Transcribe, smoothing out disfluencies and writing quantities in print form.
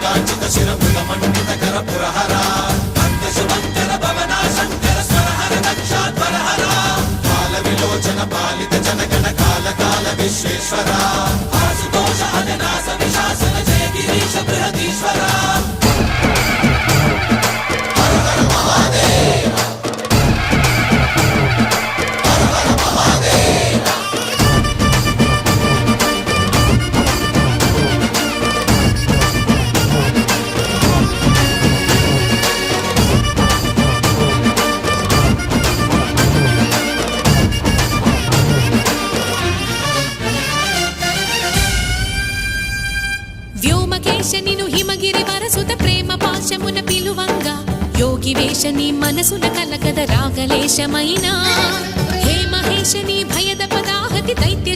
శ్రీకాంచిత శిరముల మండిత కర పురహర భక్త శుభంకర భవనా శంకర స్వరహర దక్షాధ్వరహర కాల విలోచన పాలిత జనగణ కాల కాల విశ్వేశ్వర ఆశుతోష అవినాశ విశాసన జయ గిరీశ బృహదీశ్వర నిను హిమగిరి వరసుత ప్రేమ పాశమున పిలువంగా యోగి వేషని మనసున కలగద రాగలేశమైనా హే మహేశని భయద పదాహతి దైత్య